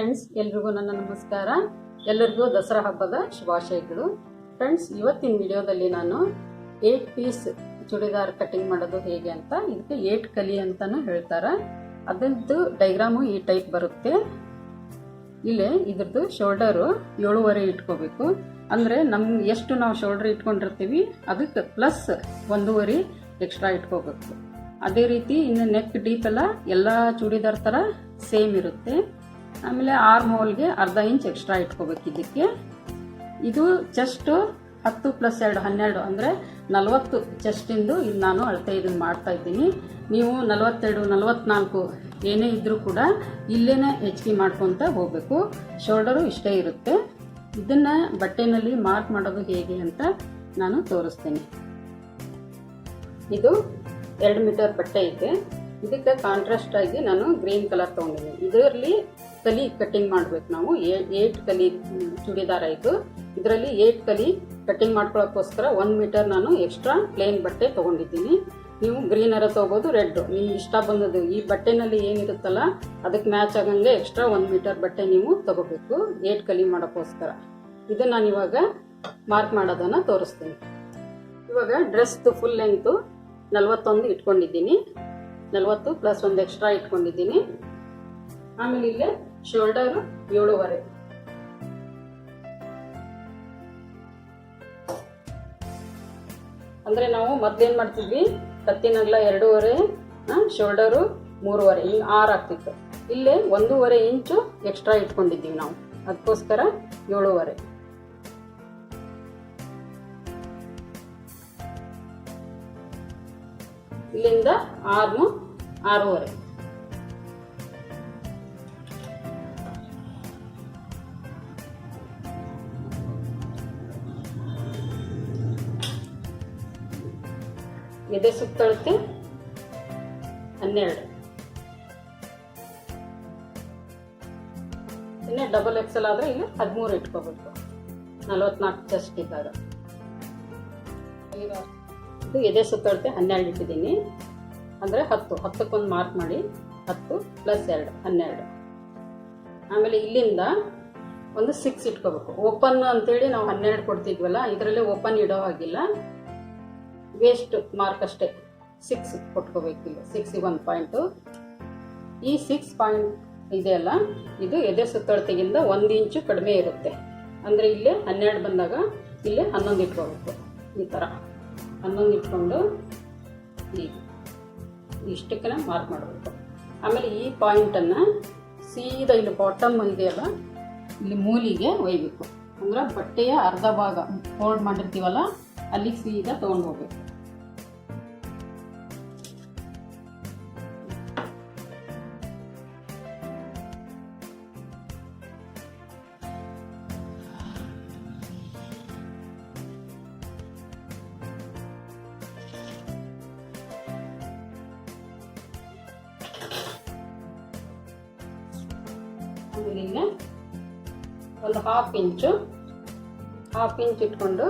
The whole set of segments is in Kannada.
ಫ್ರೆಂಡ್ಸ್, ಎಲ್ರಿಗೂ ನನ್ನ ನಮಸ್ಕಾರ. ಎಲ್ಲರಿಗೂ ದಸರಾ ಹಬ್ಬದ ಶುಭಾಶಯಗಳು. ಫ್ರೆಂಡ್ಸ್, ಇವತ್ತಿನ ವಿಡಿಯೋದಲ್ಲಿ ನಾನು 8 ಪೀಸ್ ಚೂಡಿದಾರ್ ಕಟಿಂಗ್ ಮಾಡೋದು ಹೇಗೆ ಅಂತ, ಇದಕ್ಕೆ 8 ಕಲಿ ಅಂತಾನು ಹೇಳ್ತಾರೆ. ಅದರದ್ದು ಡೈಗ್ರಾಮು ಈ ಟೈಪ್ ಬರುತ್ತೆ. ಇಲ್ಲೇ ಇದ್ರದ್ದು ಶೋಲ್ಡರು 7.5 ಇಟ್ಕೋಬೇಕು. ಅಂದರೆ ನಮ್ಗೆ ಎಷ್ಟು ನಾವು ಶೋಲ್ಡರ್ ಇಟ್ಕೊಂಡಿರ್ತೀವಿ ಅದಕ್ಕೆ ಪ್ಲಸ್ 1.5 ಎಕ್ಸ್ಟ್ರಾ ಇಟ್ಕೋಬೇಕು. ಅದೇ ರೀತಿ ಇನ್ನು ನೆಕ್ ಡೀಪ್ ಎಲ್ಲ ಚೂಡಿದಾರ್ ಥರ ಸೇಮ್ ಇರುತ್ತೆ. ಆಮೇಲೆ ಆರ್ಮ್ ಹೋಲ್ಗೆ ಅರ್ಧ ಇಂಚ್ ಎಕ್ಸ್ಟ್ರಾ ಇಟ್ಕೋಬೇಕು. ಇದಕ್ಕೆ ಇದು ಚೆಸ್ಟ್ 10 + 2 12 ಅಂದರೆ 40 ಚೆಸ್ಟಿಂದು ಇಲ್ಲಿ ನಾನು ಅಳತೆ ಇದನ್ನು ಮಾಡ್ತಾ ಇದ್ದೀನಿ. ನೀವು 42 44 ಏನೇ ಇದ್ರೂ ಕೂಡ ಇಲ್ಲೇನೆ ಹೆಚ್ಚಿಗೆ ಮಾಡ್ಕೊತ ಹೋಗಬೇಕು. ಶೋಲ್ಡರು ಇಷ್ಟೇ ಇರುತ್ತೆ. ಇದನ್ನು ಬಟ್ಟೆನಲ್ಲಿ ಮಾರ್ಕ್ ಮಾಡೋದು ಹೇಗೆ ಅಂತ ನಾನು ತೋರಿಸ್ತೀನಿ. ಇದು 2 ಮೀಟರ್ ಬಟ್ಟೆ ಇದೆ. ಇದಕ್ಕೆ ಕಾಂಟ್ರಾಸ್ಟ್ ಆಗಿ ನಾನು ಗ್ರೀನ್ ಕಲರ್ ತೊಗೊಂಡಿದ್ದೀನಿ. ಇದರಲ್ಲಿ ಕಲಿ ಕಟ್ಟಿಂಗ್ ಮಾಡಬೇಕು ನಾವು. 8 ಕಲಿ ಚೂಡಿದಾರ ಇದು. ಇದರಲ್ಲಿ 8 ಕಲಿ ಕಟ್ಟಿಂಗ್ ಮಾಡ್ಕೊಳ್ಳೋಕ್ಕೋಸ್ಕರ 1 ಮೀಟರ್ ನಾನು ಎಕ್ಸ್ಟ್ರಾ ಪ್ಲೇನ್ ಬಟ್ಟೆ ತೊಗೊಂಡಿದ್ದೀನಿ. ನೀವು ಗ್ರೀನರ ತೊಗೋಬೋದು, ರೆಡ್ ನಿಮ್ಗೆ ಇಷ್ಟ ಬಂದದ್ದು. ಈ ಬಟ್ಟೆನಲ್ಲಿ ಏನಿರುತ್ತಲ್ಲ ಅದಕ್ಕೆ ಮ್ಯಾಚ್ ಆಗಂಗೆ ಎಕ್ಸ್ಟ್ರಾ 1 ಮೀಟರ್ ಬಟ್ಟೆ ನೀವು ತೊಗೋಬೇಕು 8 ಕಲಿ ಮಾಡೋಕ್ಕೋಸ್ಕರ. ಇದು ನಾನು ಇವಾಗ ಮಾರ್ಕ್ ಮಾಡೋದನ್ನು ತೋರಿಸ್ತೀನಿ. ಇವಾಗ ಡ್ರೆಸ್ದು ಫುಲ್ ಲೆಂತು 41 ಇಟ್ಕೊಂಡಿದ್ದೀನಿ. 40 + 1 ಎಕ್ಸ್ಟ್ರಾ ಇಟ್ಕೊಂಡಿದ್ದೀನಿ. ಆಮೇಲೆ ಇಲ್ಲೇ ಶೋಲ್ಡರು 7.5. ಅಂದರೆ ನಾವು ಮೊದಲೇನು ಮಾಡ್ತಿದ್ವಿ, ಕತ್ತಿನಗಲ 2.5, ಶೋಲ್ಡರು 3.5, ಹಿಂಗೆ 6 ಆಗ್ತಿತ್ತು. ಇಲ್ಲೇ 1.5 ಇಂಚು ಎಕ್ಸ್ಟ್ರಾ ಇಟ್ಕೊಂಡಿದ್ದೀವಿ ನಾವು, ಅದಕ್ಕೋಸ್ಕರ 7.5. ಇಲ್ಲಿಂದ ಆರ್ಮು 6.5. ಎದೆ ಸುತ್ತಳತೆ 12. ಇನ್ನೇ ಡಬಲ್ ಎಕ್ಸೆಲ್ ಆದರೆ ಇಲ್ಲಿ 13 ಇಟ್ಕೋಬೇಕು. 44 ಚೆಸ್ಟ್ ಇದ್ದಾಗ. ಇದು ಎದೆ ಸುತ್ತಳತೆ 12 ಇಟ್ಟಿದ್ದೀನಿ. ಅಂದರೆ 10ಕ್ಕೆ ಮಾರ್ಕ್ ಮಾಡಿ. 10 + 2 12. ಆಮೇಲೆ ಇಲ್ಲಿಂದ ಒಂದು 6 ಇಟ್ಕೋಬೇಕು. ಓಪನ್ ಅಂತೇಳಿ ನಾವು 12 ಕೊಡ್ತಿದ್ವಲ್ಲ, ಇದರಲ್ಲೇ ಓಪನ್ ಇಡೋ ಹಾಗಿಲ್ಲ. ವೇಸ್ಟ್ ಮಾರ್ಕ್ ಅಷ್ಟೇ 6 ಕೊಟ್ಕೋಬೇಕು. ಇಲ್ಲ 6ಗೆ 1 ಪಾಯಿಂಟು. ಈ 6 ಪಾಯಿಂಟ್ ಇದೆಯಲ್ಲ, ಇದು ಎದೆ ಸುತ್ತಳತೆಗಿಂತ 1 ಇಂಚು ಕಡಿಮೆ ಇರುತ್ತೆ. ಅಂದರೆ ಇಲ್ಲೇ 12 ಬಂದಾಗ ಇಲ್ಲೇ 11 ಇಟ್ಕೋಬೇಕು. ಈ ಥರ 11 ಇಟ್ಕೊಂಡು ಈಗ ಇಷ್ಟಕ್ಕೆ ಮಾರ್ಕ್ ಮಾಡಬೇಕು. ಆಮೇಲೆ ಈ ಪಾಯಿಂಟನ್ನು ಸೀದಾ ಇಲ್ಲಿ ಬಾಟಮ್ ಇದೆಯಲ್ಲ, ಇಲ್ಲಿ ಮೂಲಿಗೆ ಒಯ್ಬೇಕು. ಅಂದ್ರೆ ಬಟ್ಟೆಯ ಅರ್ಧ ಭಾಗ ಫೋಲ್ಡ್ ಮಾಡಿರ್ತೀವಲ್ಲ ಅಲ್ಲಿಗೆ ಸೀದಾ ತೊಗೊಂಡು ಹೋಗ್ಬೇಕು. ಆಮೇಲೆ ಒಂದು 1/2 ಇಂಚ್ ಇಟ್ಕೊಂಡು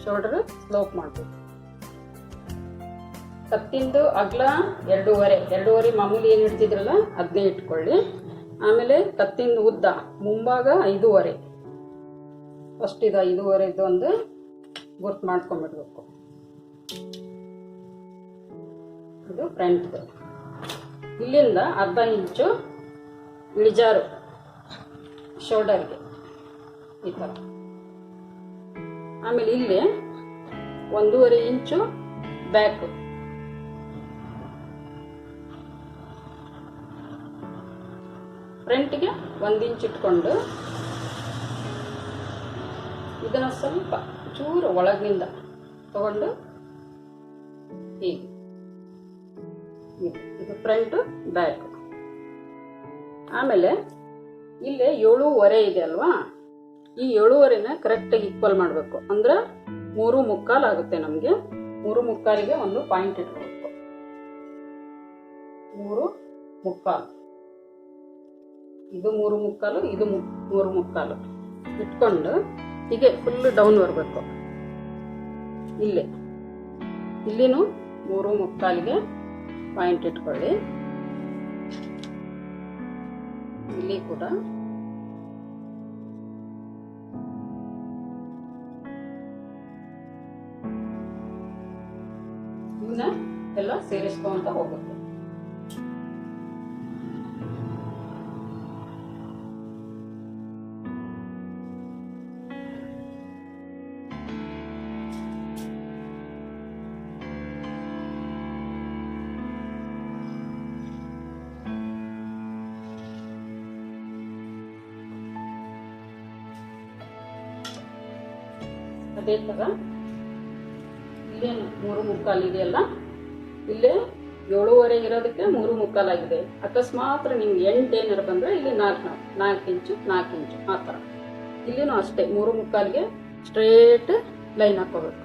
ಶೋಲ್ಡರ್ ಸ್ಲೋಪ್ ಮಾಡಬೇಕು. ಕತ್ತಿಂದು ಅಗಲ 2.5 ಮಾಮೂಲಿ ಏನು ಇಡ್ತಿದ್ರಲ್ಲ ಅದನ್ನೇ ಇಟ್ಕೊಳ್ಳಿ. ಆಮೇಲೆ ಕತ್ತಿಂದು ಉದ್ದ ಮುಂಭಾಗ 5.5. ಫಸ್ಟ್ ಇದು 5.5 ಒಂದು ಗುರ್ತು ಮಾಡ್ಕೊಂಡ್ಬಿಡ್ಬೇಕು. ಇದು ಫ್ರಂಟ್. ಇಲ್ಲಿಂದ ಅರ್ಧ ಇಂಚು ಇಳಿಜಾರು ಶೋಲ್ಡರ್ಗೆ ಈ ಥರ. ಆಮೇಲೆ ಇಲ್ಲಿ 1.5 ಇಂಚು ಬ್ಯಾಕು. ಫ್ರಂಟ್ಗೆ 1 ಇಂಚ್ ಇಟ್ಕೊಂಡು ಇದನ್ನು ಸ್ವಲ್ಪ ಚೂರು ಒಳಗಿನಿಂದ ತಗೊಂಡು ಹೀಗೆ. ಇದು ಫ್ರಂಟು ಬ್ಯಾಕು. ಆಮೇಲೆ ಇಲ್ಲೇ 7.5 ಇದೆ ಅಲ್ವಾ, ಈ 7.5ನ ಕರೆಕ್ಟಾಗಿ ಈಕ್ವಲ್ ಮಾಡಬೇಕು. ಅಂದ್ರೆ 3/4 ಆಗುತ್ತೆ ನಮಗೆ. 3/4ಗೆ ಒಂದು ಪಾಯಿಂಟ್ ಇಟ್ಕೋಬೇಕು. 3/4. ಇದು 3/4, ಇದು 3/4 ಇಟ್ಕೊಂಡು ಹೀಗೆ ಫುಲ್ ಡೌನ್ ಬರಬೇಕು. ಇಲ್ಲಿನೂ 3/4ಗೆ ಪಾಯಿಂಟ್ ಇಟ್ಕೊಳ್ಳಿ. ಇಲ್ಲಿ ಕೂಡ ಎಲ್ಲ ಸೇರಿಸ್ಕೊಂತ ಹೋಗುತ್ತೆ. ಅದೇ ಥರ ಇಲ್ಲೇನು 3:45 ಇದೆಯಲ್ಲ, ಇಲ್ಲೇ 7:15 ಇರೋದಕ್ಕೆ 3:45 ಆಗಿದೆ. ಅಕಸ್ಮಾತ್ ನಿಮ್ಗೆ 8 ಏನಾರು ಬಂದರೆ ಇಲ್ಲಿ 4 ಇಂಚು 4 ಇಂಚು ಆ ಥರ. ಇಲ್ಲಿನೂ ಅಷ್ಟೇ 3:45ಗೆ ಸ್ಟ್ರೇಟ್ ಲೈನ್ ಹಾಕೋಬೇಕು.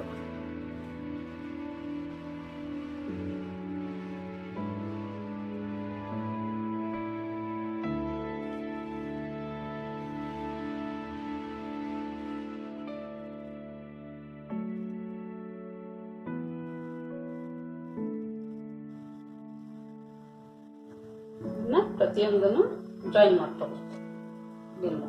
ಪ್ರತಿಯೊಂದನ್ನು ಜಾಯಿನ್ ಮಾಡ್ಕೋಬೇಕು. ಇಲ್ಲ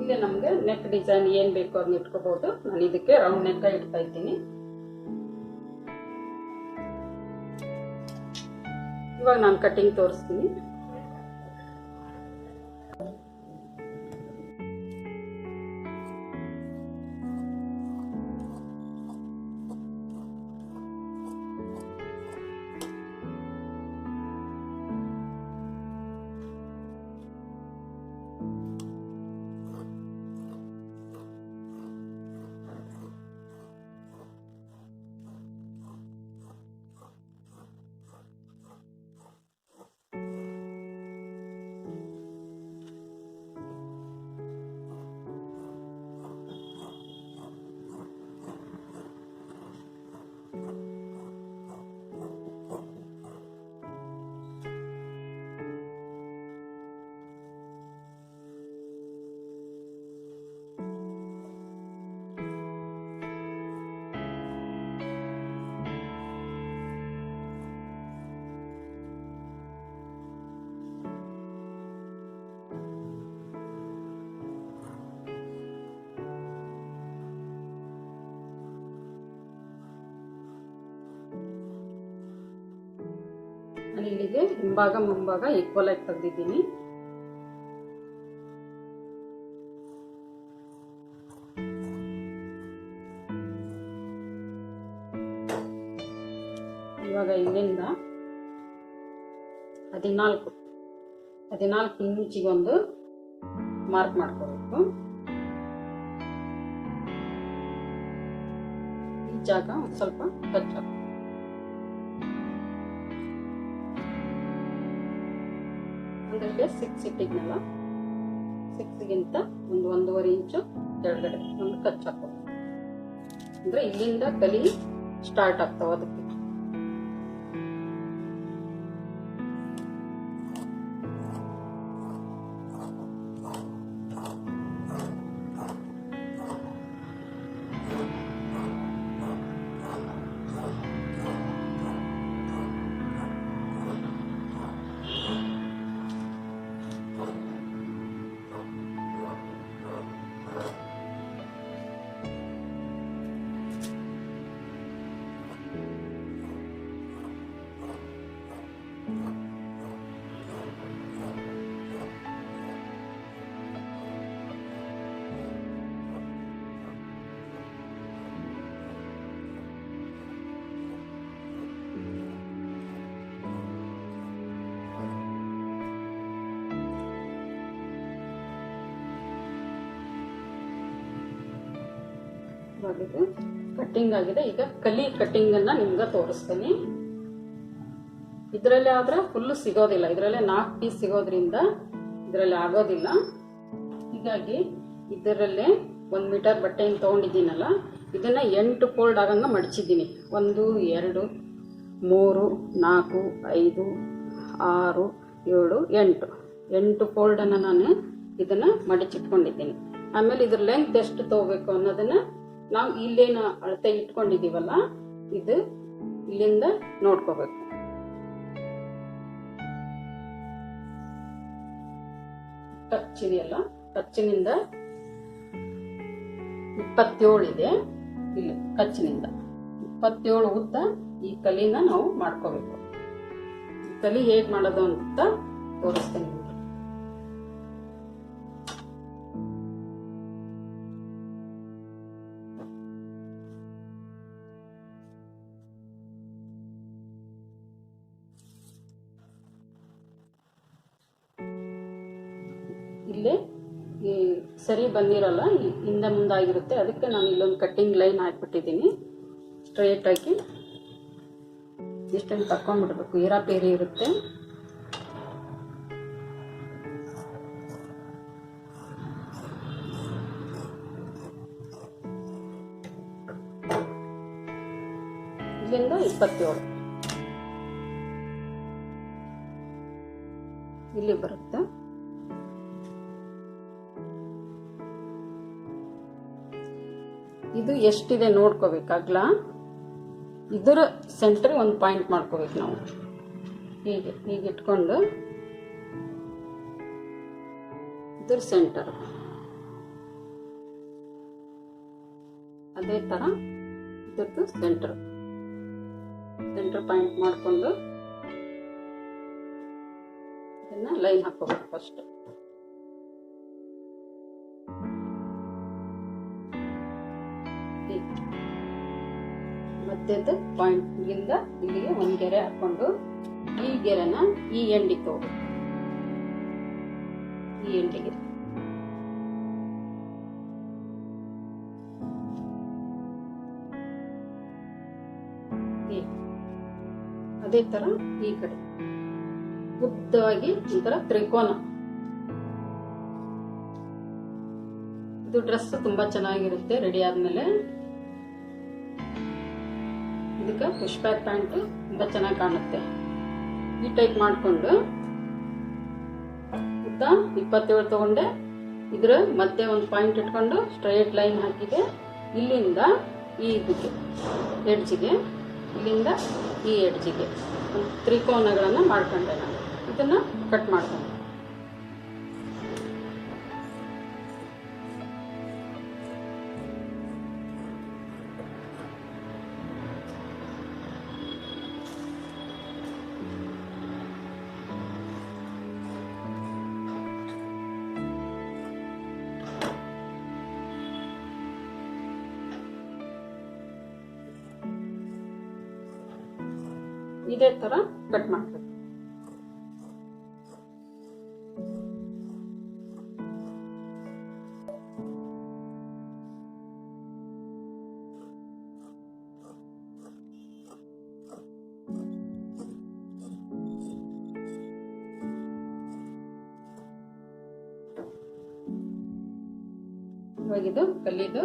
ಈಗ ನಮಗೆ ನೆಕ್ ಡಿಸೈನ್ ಏನ್ ಬೇಕು ಅದನ್ನ ಇಟ್ಕೋಬಹುದು. ನಾನು ಇದಕ್ಕೆ ರೌಂಡ್ ನೆಕ್ ಇಡ್ತಾ ಇದ್ದೀನಿ. ಇವಾಗ ನಾನು ಕಟಿಂಗ್ ತೋರಿಸ್ತೀನಿ. ಇಲ್ಲಿಗೆ ಹಿಂಭಾಗ ಮುಂಭಾಗ ಈಕ್ವಲ್ ಆಗಿ ತೆಗೆದಿದ್ದೀನಿ. ಇವಾಗ ಇಲ್ಲಿಂದ 14 ಇಂಚಿಗೊಂದು ಮಾರ್ಕ್ ಮಾಡ್ಕೋಬೇಕು. ಈ ಜಾಗ ಒಂದು ಸ್ವಲ್ಪ ಟಚ್ ಆಗ್ತದೆ. ಅಂದ್ರೆ 6 ಇಟ್ಟಿದ್ನಲ್ಲ, 6ಗಿಂತ ಒಂದು 1.5 ಇಂಚು ಕೆಳಗಡೆ ಒಂದು ಕಚ್ ಹಾಕೋದು. ಅಂದ್ರೆ ಇಲ್ಲಿಂದ ಕಲಿ ಸ್ಟಾರ್ಟ್ ಆಗ್ತಾವ. ಅದಕ್ಕೆ ಕಟ್ಟಿಂಗ್ ಆಗಿದೆ. ಈಗ ಕಲಿ ಕಟ್ಟಿಂಗ್ ಅನ್ನ ನಿಮ್ಗೆ ತೋರಿಸ್ತೀನಿ. ಇದರಲ್ಲಿ ಆದ್ರೆ ಫುಲ್ ಸಿಗೋದಿಲ್ಲ. ಇದರಲ್ಲಿ 4 ಪೀಸ್ ಸಿಗೋದ್ರಿಂದ ಇದರಲ್ಲಿ ಆಗೋದಿಲ್ಲ. ಹೀಗಾಗಿ ಇದರಲ್ಲೇ 1 ಮೀಟರ್ ಬಟ್ಟೆಯನ್ನು ತಗೊಂಡಿದ್ದೀನಲ್ಲ, ಇದನ್ನ 8 ಫೋಲ್ಡ್ ಆಗಂಗ ಮಡಚಿದ್ದೀನಿ. 1 2 3 4 5 6 7 8 ಫೋಲ್ಡ್ ಅನ್ನ ನಾನು ಇದನ್ನ ಮಡಚಿಟ್ಕೊಂಡಿದ್ದೀನಿ. ಆಮೇಲೆ ಇದ್ರ ಲೆಂತ್ ಎಷ್ಟು ತಗೋಬೇಕು ಅನ್ನೋದನ್ನ ನಾವು ಇಲ್ಲೇನು ಅಳತೆ ಇಟ್ಕೊಂಡಿದೀವಲ್ಲ, ಇದು ಇಲ್ಲಿಂದ ನೋಡ್ಕೋಬೇಕು. ಕಚ್ಚಿದೆಯಲ್ಲ, ಕಚ್ಚಿನಿಂದ 27 ಇದೆ. ಇಲ್ಲಿ ಕಚ್ಚಿನಿಂದ 27 ಉದ್ದ ಈ ಕಲಿನ ನಾವು ಮಾಡ್ಕೋಬೇಕು. ಈ ಕಲಿ ಹೇಗೆ ಮಾಡೋದು ಅಂತ ತೋರಿಸ್ತೇನೆ ನಿಮಗೆ. ಇಲ್ಲೇ ಈ ಸರಿ ಬಂದಿರಲ್ಲ, ಹಿಂದೆ ಮುಂದಾಗಿರುತ್ತೆ. ಅದಕ್ಕೆ ನಾನು ಇಲ್ಲೊಂದು ಕಟ್ಟಿಂಗ್ ಲೈನ್ ಹಾಕ್ಬಿಟ್ಟಿದ್ದೀನಿ. ಸ್ಟ್ರೈಟ್ ಆಗಿ ಇಷ್ಟನ್ನು ತಕ್ಕೊಂಡ್ಬಿಡ್ಬೇಕು, ಏರಾಪೇರಿ ಇರುತ್ತೆ. ಇಲ್ಲಿಂದ 27 ಇಲ್ಲಿ ಬರುತ್ತೆ. ಇದು ಎಷ್ಟಿದೆ ನೋಡ್ಕೋಬೇಕಾಗ್ಲ. ಇದರ ಸೆಂಟರ್ ಒಂದು ಪಾಯಿಂಟ್ ಮಾಡ್ಕೋಬೇಕು ನಾವು. ಹೀಗೆ ಇಟ್ಕೊಂಡು ಇದರ ಸೆಂಟರ್ ಅದೇ ತರ ಇದ್ರದ್ದು ಸೆಂಟರ್ ಪಾಯಿಂಟ್ ಮಾಡಿಕೊಂಡು ಇದನ್ನ ಲೈನ್ ಹಾಕೋಬೇಕು ಫಸ್ಟ್. ಮಧ್ಯದ ಪಾಯಿಂಟ್ ಇಲ್ಲಿಂದ ಇಲ್ಲಿಗೆ ಒಂದು ಗೆರೆ ಹಾಕೊಂಡು ಈ ಗೆರೆನ ಈ ಎಂಡಿಗೆ ತಗೋಬೇಕು. ಈ ಎಂಡಿಗೆ ಅದೇ ತರ ಈ ಕಡೆ ಉದ್ದವಾಗಿ ಒಂಥರ ತ್ರಿಕೋನ. ಇದು ಡ್ರೆಸ್ ತುಂಬಾ ಚೆನ್ನಾಗಿರುತ್ತೆ ರೆಡಿ ಆದ್ಮೇಲೆ. ಇದಕ್ಕೆ ಪುಷ್ ಬ್ಯಾಕ್ ಪ್ಯಾಂಟ್ ತುಂಬಾ ಚೆನ್ನಾಗಿ ಕಾಣುತ್ತೆ. ಈ ಟೈಪ್ ಮಾಡಿಕೊಂಡು ಉದ್ದ 27 ತಗೊಂಡೆ. ಇದ್ರ ಮಧ್ಯೆ ಒಂದು ಪಾಯಿಂಟ್ ಇಟ್ಕೊಂಡು ಸ್ಟ್ರೈಟ್ ಲೈನ್ ಹಾಕಿದೆ. ಇಲ್ಲಿಂದ ಈ ಇದಕ್ಕೆ ಎಡ್ಜಿಗೆ, ಇಲ್ಲಿಂದ ಈ ಎಡ್ಜಿಗೆ ಒಂದು ತ್ರಿಕೋನಗಳನ್ನು ಮಾಡ್ಕೊಂಡೆ ನಾನು. ಇದನ್ನ ಕಟ್ ಮಾಡ್ಕೊಂಡೆ. ಇದೇ ತರ ಕಟ್ ಮಾಡಬೇಕು. ಇವಾಗಿದು ಕಲಿದು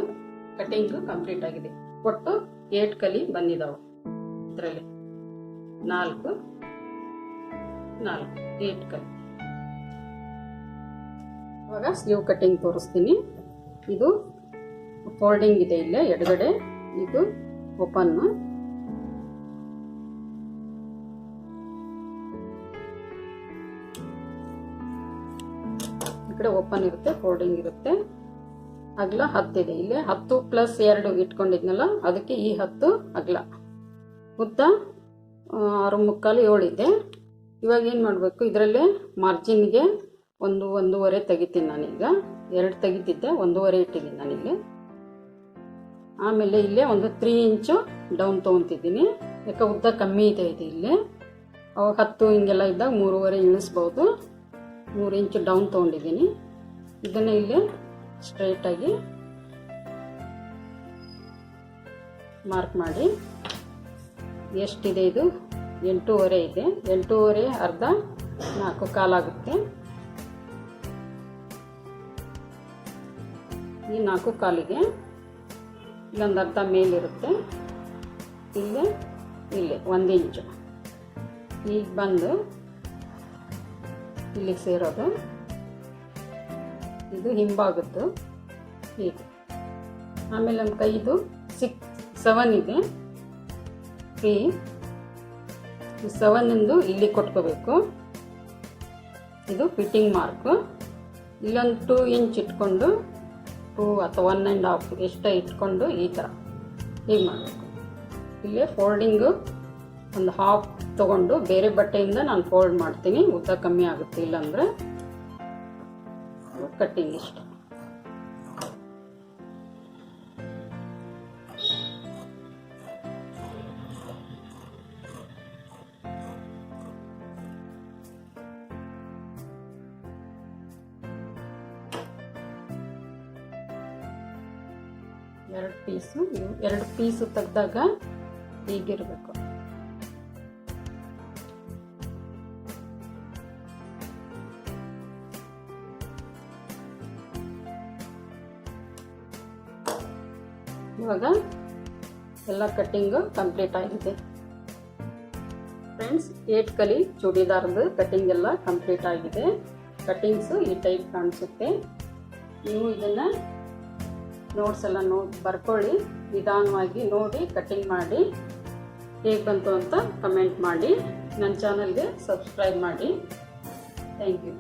ಕಟಿಂಗ್ ಕಂಪ್ಲೀಟ್ ಆಗಿದೆ. ಒಟ್ಟು 8 ಕಲಿ ಬಂದಿದಾವೆ. ಇದರಲ್ಲಿ 4 8 ಕಲಿ. ಇವಾಗ ಸ್ಲೀವ್ ಕಟಿಂಗ್ ತೋರಿಸ್ತೀನಿ. ಇದು ಫೋಲ್ಡಿಂಗ್ ಇದೆ ಇಲ್ಲೇ ಎಡಗಡೆ, ಇದು ಓಪನ್. ಈ ಕಡೆ ಓಪನ್ ಇರುತ್ತೆ, ಫೋಲ್ಡಿಂಗ್ ಇರುತ್ತೆ. ಅಗಲ 10 ಇದೆ. ಇಲ್ಲೇ 10 + 2 ಇಟ್ಕೊಂಡಿದ್ನಲ್ಲ, ಅದಕ್ಕೆ ಈ 10 ಅಗಲ. ಉದ್ದ 6 3/4 7 ಇದೆ. ಇವಾಗ ಏನು ಮಾಡಬೇಕು, ಇದರಲ್ಲೇ ಮಾರ್ಜಿನ್ಗೆ 1.5 ತೆಗಿತೀನಿ ನಾನೀಗ. 2 ತೆಗಿತಿದ್ದೆ, 1.5 ಇಟ್ಟಿದ್ದೀನಿ ನಾನಿಲ್ಲಿ. ಆಮೇಲೆ ಇಲ್ಲೇ ಒಂದು 3 ಇಂಚು ಡೌನ್ ತೊಗೊತಿದ್ದೀನಿ. ಯಾಕೆ ಉದ್ದ ಕಮ್ಮಿ ಇದೆ ಇಲ್ಲಿ. ಅವಾಗ 10 ಹಿಂಗೆಲ್ಲ ಇದ್ದಾಗ 3.5 ಇಳಿಸ್ಬೋದು. 3 ಇಂಚು ಡೌನ್ ತೊಗೊಂಡಿದ್ದೀನಿ. ಇದನ್ನು ಇಲ್ಲೇ ಸ್ಟ್ರೈಟಾಗಿ ಮಾರ್ಕ್ ಮಾಡಿ. ಎಷ್ಟಿದೆ ಇದು? 8.5 ಇದೆ. 8.5 ಅರ್ಧ 4/4 ಆಗುತ್ತೆ. ಈ 4/4ಗೆ ಇಲ್ಲೊಂದು ಅರ್ಧ ಮೇಲಿರುತ್ತೆ, ಇಲ್ಲೇ 1 ಇಂಚು ಈಗ ಬಂದು ಇಲ್ಲಿಗೆ ಸೇರೋದು. ಇದು ಹಿಂಭಾಗದ್ದು ಹೀಗೆ. ಆಮೇಲೆ ನಮ್ಮ ಕೈದು 7 ಇದೆ. 3 7 ಇಲ್ಲಿ ಕೊಟ್ಕೋಬೇಕು. ಇದು ಫಿಟ್ಟಿಂಗ್ ಮಾರ್ಕು. ಇಲ್ಲೊಂದು 2 ಇಂಚ್ ಇಟ್ಕೊಂಡು 2 ಅಥವಾ 1.5 ಎಷ್ಟೇ ಇಟ್ಕೊಂಡು ಈ ಥರ ಹೀಗೆ ಮಾಡಬೇಕು. ಇಲ್ಲೇ ಫೋಲ್ಡಿಂಗು ಒಂದು ಹಾಫ್ ತೊಗೊಂಡು ಬೇರೆ ಬಟ್ಟೆಯಿಂದ ನಾನು ಫೋಲ್ಡ್ ಮಾಡ್ತೀನಿ. ಉದ್ದ ಕಮ್ಮಿ ಆಗುತ್ತೆ, ಇಲ್ಲಾಂದರೆ ಕಟ್ಟಿಂಗ್ ಇಷ್ಟ. ಎರಡು ಪೀಸು ತೆಗೆದಾಗ ಹೀಗಿರಬೇಕು. ಇವಾಗ ಎಲ್ಲ ಕಟ್ಟಿಂಗು ಕಂಪ್ಲೀಟ್ ಆಗಿದೆ ಫ್ರೆಂಡ್ಸ್. 8 ಕಲಿ ಚೂಡಿದಾರ್ದು ಕಟ್ಟಿಂಗ್ ಎಲ್ಲ ಕಂಪ್ಲೀಟ್ ಆಗಿದೆ. ಕಟ್ಟಿಂಗ್ಸು ಈ ಟೈಪ್ ಕಾಣಿಸುತ್ತೆ. ನೀವು ಇದನ್ನು ನೋಟ್ಸ್ ಎಲ್ಲ ಬರ್ಕೊಳ್ಳಿ, ನಿಧಾನವಾಗಿ ನೋಡಿ ಕಟ್ಟಿಂಗ್ ಮಾಡಿ. ಹೇಗೆ ಬಂತು ಅಂತ ಕಮೆಂಟ್ ಮಾಡಿ. ನನ್ನ ಚಾನಲ್ಗೆ ಸಬ್ಸ್ಕ್ರೈಬ್ ಮಾಡಿ. Thank you.